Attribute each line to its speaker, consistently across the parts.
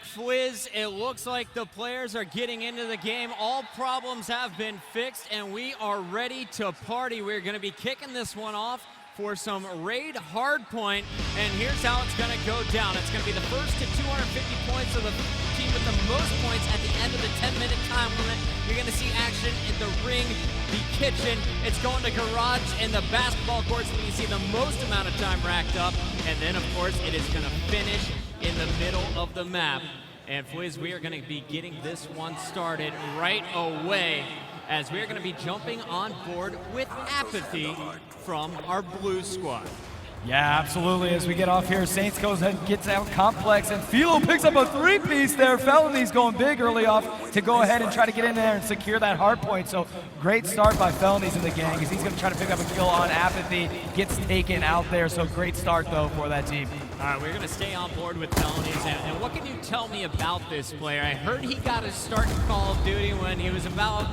Speaker 1: Fwiz, it looks like the players are getting into the game. All problems have been fixed, and we are ready to party. We're going to be kicking this one off for some raid hardpoint, and here's how it's going to go down. It's going to be the first to 250 points of the team with the most points at the end of the 10-minute time limit. You're going to see action in the ring, the kitchen. It's going to garage and the basketball courts, where you see the most amount of time racked up, and then of course it is going to finish in the middle of the map. And Fwiz, we are going to be getting this one started right away, as we're going to be jumping on board with Apathy from our blue squad.
Speaker 2: Yeah, absolutely. As we get off here, Saints goes ahead and gets out complex, and Philo picks up a three-piece there. Felony's going big early off to go ahead and try to get in there and secure that hard point. So great start by Felony's in the gang, as he's going to try to pick up a kill on Apathy. Gets taken out there, so great start, though, for that team.
Speaker 1: All right, we're going to stay on board with Felony's. And what can you tell me about this player? I heard he got his start in Call of Duty when he was about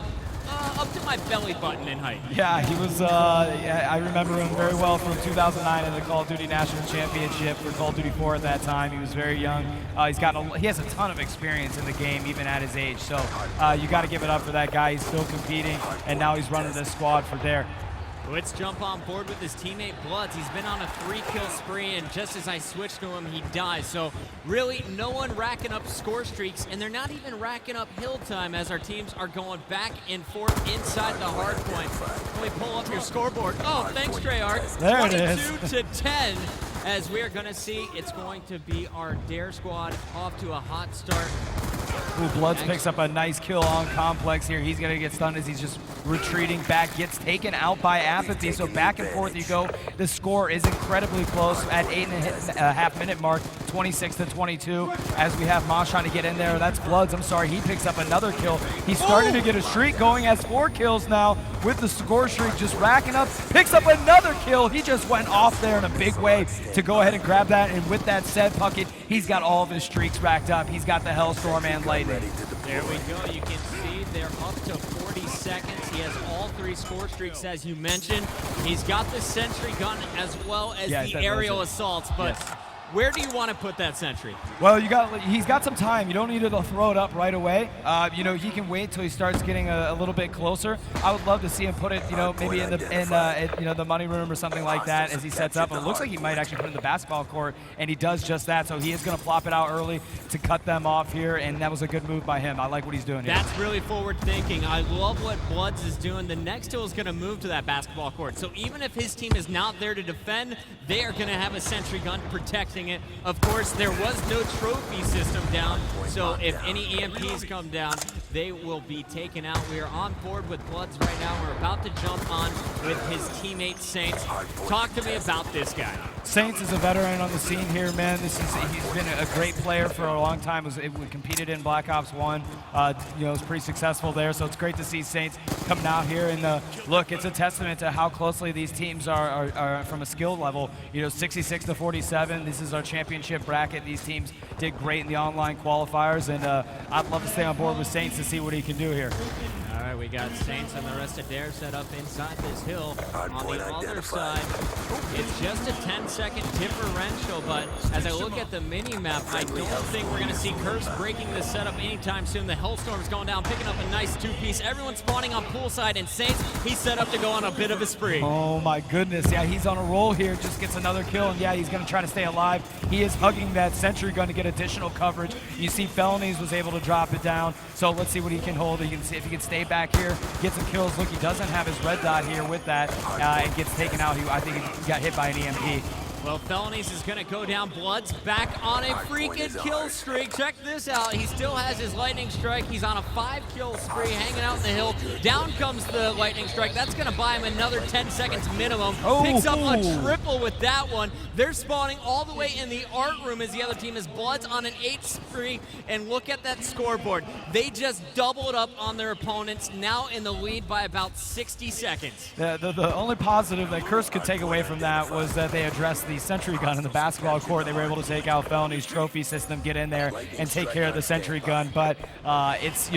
Speaker 1: up to my belly button in height.
Speaker 2: Yeah, he was, I remember him very well from 2009 in the Call of Duty National Championship for Call of Duty 4 at that time. He was very young. He has a ton of experience in the game, even at his age. So you got to give it up for that guy. He's still competing, and now he's running this squad for Dare.
Speaker 1: Let's jump on board with his teammate Bloods. He's been on a 3-kill spree, and just as I switch to him, he dies. So really, no one racking up score streaks, and they're not even racking up hill time, as our teams are going back and forth inside the hard point. Let me pull up your scoreboard. Oh, thanks, Treyarch.
Speaker 2: There it is.
Speaker 1: 22-10, as we are going to see it's going to be our Dare squad off to a hot start.
Speaker 2: Ooh, Bloods picks up a nice kill on Complex here. He's going to get stunned as he's just retreating back. Gets taken out by Apathy, so back and forth you go. The score is incredibly close at 8.5 minute mark, 26-22, as we have Mosh trying to get in there. That's Bloods, I'm sorry. He picks up another kill. He's starting to get a streak going, has 4 kills now with the score streak, just racking up. Picks up another kill. He just went off there in a big way to go ahead and grab that, and with that said, Puckett, he's got all of his streaks racked up. He's got the Hellstorm and Lightning.
Speaker 1: There we go. You can see they're up to 40 seconds. He has all 3 score streaks, as you mentioned. He's got the sentry gun as well as the aerial assaults, but yes. Where do you want to put that sentry?
Speaker 2: Well, he's got some time. You don't need to throw it up right away. He can wait till he starts getting a little bit closer. I would love to see him put it, maybe in the money room or something like that as he sets up. It looks like he might actually put it in the basketball court, and he does just that. So he is going to plop it out early to cut them off here, and that was a good move by him. I like what he's doing here.
Speaker 1: That's really forward thinking. I love what Bloods is doing. The next hill is going to move to that basketball court. So even if his team is not there to defend, they are going to have a sentry gun protecting it. Of course, there was no trophy system down, so if any EMPs come down, they will be taken out. We are on board with Bloods right now. We're about to jump on with his teammate Saints. Talk to me about this guy.
Speaker 2: Saints is a veteran on the scene here, man. He's been a great player for a long time. We competed in Black Ops 1. Was pretty successful there, so it's great to see Saints coming out here. And look, it's a testament to how closely these teams are from a skill level. 66-47. This is our championship bracket. These teams did great in the online qualifiers, and I'd love to stay on board with Saints to see what he can do here.
Speaker 1: All right, we got Saints and the rest of Dare set up inside this hill. On the other side, it's just a 10-second differential, but as I look at the mini-map, I don't think we're going to see Curse breaking this setup anytime soon. The Hellstorm's going down, picking up a nice 2-piece. Everyone's spawning on poolside, and Saints, he's set up to go on a bit of a spree.
Speaker 2: Oh my goodness, yeah, he's on a roll here, just gets another kill, and yeah, he's going to try to stay alive. He is hugging that sentry gun to get additional coverage. You see Felonies was able to drop it down, so let's see what he can hold. You can see if he can stay back here, get some kills. Look, he doesn't have his red dot here with that, and gets taken out. I think he got hit by an EMP.
Speaker 1: Well, Felonies is going to go down. Bloods back on a freaking kill streak. Check this out. He still has his lightning strike. He's on a 5-kill spree, hanging out in the hill. Down comes the lightning strike. That's going to buy him another 10 seconds minimum. Picks up a triple with that one. They're spawning all the way in the art room as the other team is Bloods on an 8 spree. And look at that scoreboard. They just doubled up on their opponents, now in the lead by about 60 seconds.
Speaker 2: The only positive that Curse could take away from that was that they addressed the sentry gun in the basketball court. They were able to take out Felony's trophy system, get in there, and take care of the sentry gun. But it's,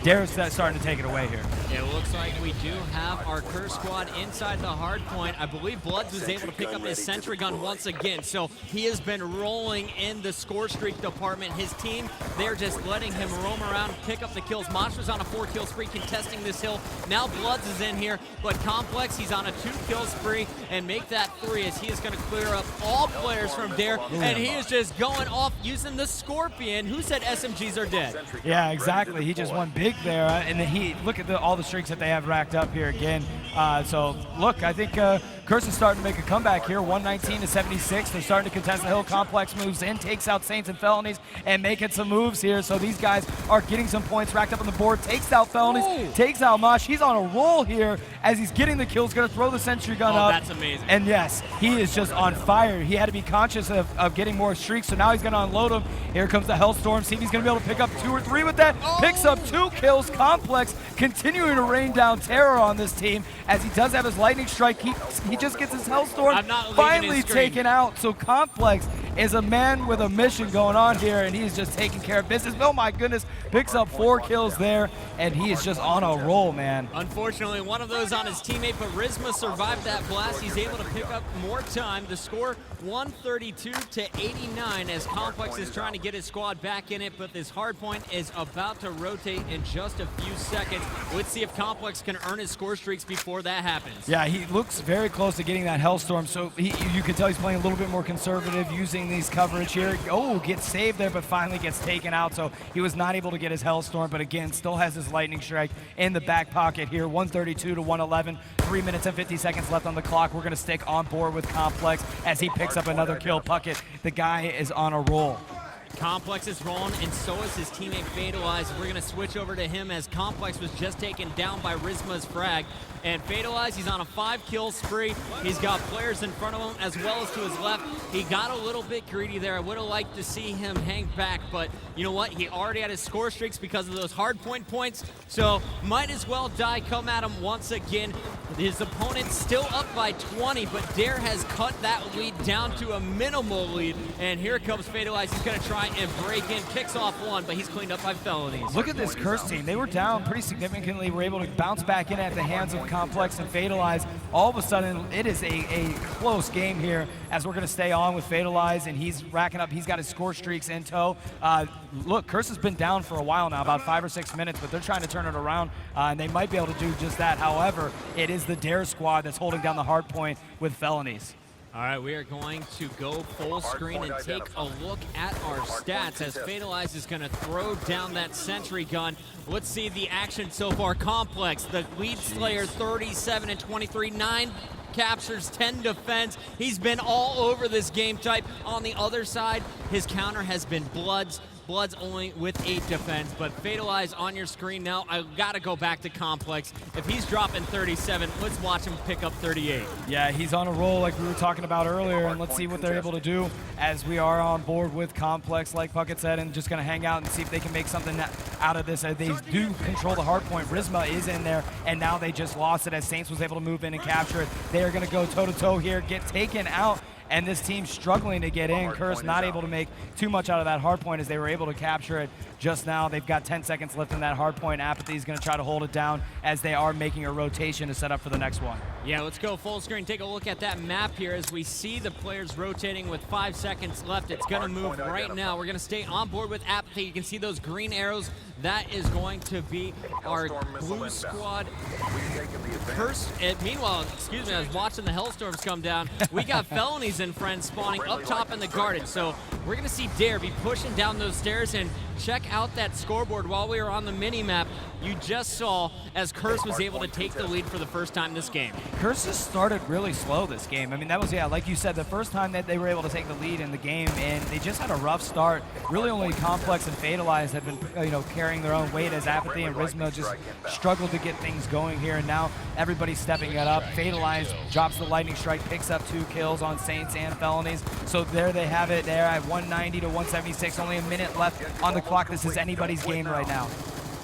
Speaker 2: Dare's starting to take it away here.
Speaker 1: It looks like we do have our Curse squad inside the hard point. I believe Bloods was able to pick up his sentry gun once again, so he has been rolling in the score streak department. His team, they're just letting him roam around, pick up the kills. Mosh was on a 4-kill spree contesting this hill. Now Bloods is in here, but Complex, he's on a 2-kill spree and make that 3 as he is going to clear up all players from Dare, and he is just going off using the Scorpion. Who said SMGs are dead?
Speaker 2: Yeah, exactly. He just won big there, and then look at all the streaks that they have racked up here again. So look, I think Curse is starting to make a comeback here, 119-76. They're starting to contest the hill. Complex moves in, takes out Saints and Felonies, and making some moves here. So these guys are getting some points racked up on the board. Takes out Felonies, takes out Mosh. He's on a roll here as he's getting the kills. Going to throw the sentry gun up.
Speaker 1: That's amazing.
Speaker 2: And yes, he is just on fire. He had to be conscious of getting more streaks, so now he's going to unload them. Here comes the Hellstorm. See if he's going to be able to pick up 2 or 3 with that. Picks up 2 kills. Complex continuing to rain down terror on this team as he does have his lightning strike. He just gets his Hellstorm finally taken out. So Complex is a man with a mission going on here, and he's just taking care of business. Oh my goodness, picks up 4 kills there, and he is just on a roll, man.
Speaker 1: Unfortunately, one of those on his teammate, but Rizma survived that blast. He's able to pick up more time. The score 132-89 as Complex is trying to get his squad back in it, but this hard point is about to rotate in just a few seconds. Let's see if Complex can earn his score streaks before that happens.
Speaker 2: Yeah, he looks very close to getting that Hellstorm, so you can tell he's playing a little bit more conservative, using these coverage here. Oh, gets saved there, but finally gets taken out, so he was not able to get his Hellstorm, but again, still has his lightning strike in the back pocket here. 132-111, 3 minutes and 50 seconds left on the clock. We're going to stick on board with Complex as he picks up another kill. Puckett, the guy is on a roll.
Speaker 1: Complex is rolling, and so is his teammate Fatalize. We're going to switch over to him as Complex was just taken down by Rizma's frag. And Fatalize, he's on a 5-kill spree. He's got players in front of him as well as to his left. He got a little bit greedy there. I would have liked to see him hang back, but you know what? He already had his score streaks because of those hard points, so might as well die, come at him once again. His opponent's still up by 20, but Dare has cut that lead down to a minimal lead, and here comes Fatalize. He's going to try and break in, picks off 1, but he's cleaned up by Felonies.
Speaker 2: Look at this Curse team. They were down pretty significantly. Were able to bounce back in at the hands of Complex and Fatalize. All of a sudden, it is a close game here as we're going to stay on with Fatalize, and he's racking up. He's got his score streaks in tow. Look, Curse has been down for a while now, about 5 or 6 minutes, but they're trying to turn it around, and they might be able to do just that. However, it is the Dare squad that's holding down the hard point with Felonies.
Speaker 1: All right, we are going to go full screen and take a look at our stats as Fatalize is going to throw down that sentry gun. Let's see the action so far. Complex, the lead slayer, 37-23, 9 captures, 10 defense. He's been all over this game type. On the other side, his counter has been Bloods. Bloods only with 8 defense, but Fatalize on your screen now. I gotta go back to Complex. If he's dropping 37, let's watch him pick up 38.
Speaker 2: Yeah, he's on a roll like we were talking about earlier, and let's see what they're able to do as we are on board with Complex, like Puckett said, and just gonna hang out and see if they can make something out of this. They do control the hard point. Rizma is in there, and now they just lost it as Saints was able to move in and capture it. They are gonna go toe-to-toe here, get taken out, and this team struggling to get in. Curse not able to make too much out of that hard point as they were able to capture it just now. They've got 10 seconds left in that hard point. Apathy is going to try to hold it down as they are making a rotation to set up for the next one.
Speaker 1: Yeah, let's go full screen. Take a look at that map here as we see the players rotating with 5 seconds left. It's going to move right now. We're going to stay on board with Apathy. You can see those green arrows. That is going to be our blue squad. Curse. Meanwhile, excuse me, I was watching the Hellstorms come down. We got Felonies and friends spawning up top in the garden. So we're going to see Dare be pushing down those stairs, and check out that scoreboard while we were on the mini-map. You just saw as Curse was able to take the lead for the first time this game.
Speaker 2: Curse has started really slow this game. I mean, that was, yeah, like you said, the first time that they were able to take the lead in the game, and they just had a rough start. Really only Complex and Fatalize have been, carrying their own weight as Apathy and Rizma just struggled to get things going here, and now everybody's stepping it up. Fatalize drops the lightning strike, picks up 2 kills on Saints and Felonies. So there they have it there at 190-176, only a minute left on the clock. This is anybody's game right now.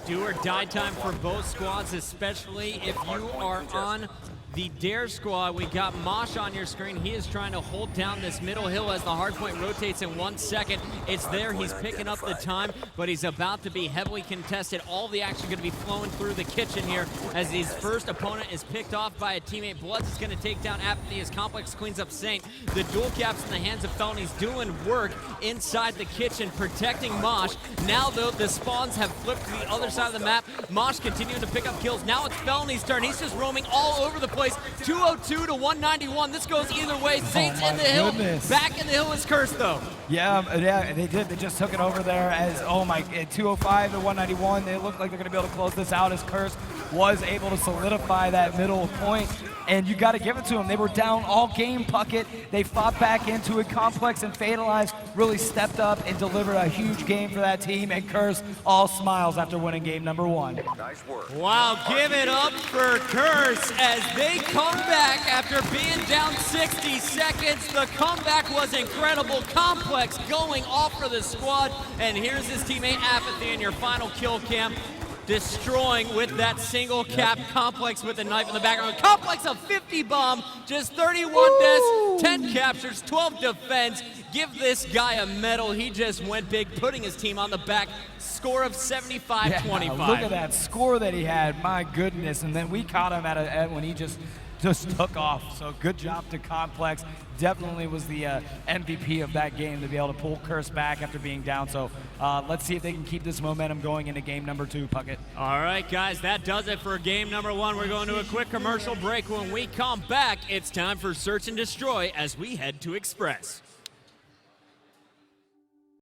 Speaker 1: Do or die time for both squads, especially if you are on the Dare squad. We got Mosh on your screen. He is trying to hold down this middle hill as the hardpoint rotates in 1 second. It's there. He's picking up the time, but he's about to be heavily contested. All the action going to be flowing through the kitchen here as his first opponent is picked off by a teammate. Bloods is going to take down Apathy as Complex cleans up Saint. The dual caps in the hands of Felony's doing work inside the kitchen, protecting Mosh. Now, though, the spawns have flipped to the other side of the map. Mosh continuing to pick up kills. Now it's Felony's turn. He's just roaming all over the place. 202 to 191. This goes either way. Saints in the hill. Back in the hill is Cursed, though.
Speaker 2: Yeah, they did. They just took it over there as, oh my, 205 to 191. They look like they're going to be able to close this out as Cursed was able to solidify that middle point. And you got to give it to them. They were down all game, Puckett. They fought back into it. Complex and Fatalized really stepped up and delivered a huge game for that team. And Cursed all smiles after winning game number 1.
Speaker 3: Nice work.
Speaker 1: Wow, give it up for Curse as they come back after being down 60 seconds. The comeback was incredible. Complex going off for the squad. And here's his teammate Apathy in your final kill cam. Destroying with that single cap. Complex with the knife in the background. Complex a 50 bomb, just 31 deaths, 10 captures, 12 defense. Give this guy a medal. He just went big, putting his team on the back. Score of 75-25.
Speaker 2: Yeah, look at that score that he had. My goodness. And then we caught him at when he just took off. So good job to Complex. Definitely was the MVP of that game to be able to pull Curse back after being down. So let's see if they can keep this momentum going into game number 2, Puckett.
Speaker 1: All right, guys, that does it for game number 1. We're going to a quick commercial break. When we come back, it's time for Search and Destroy as we head to Express.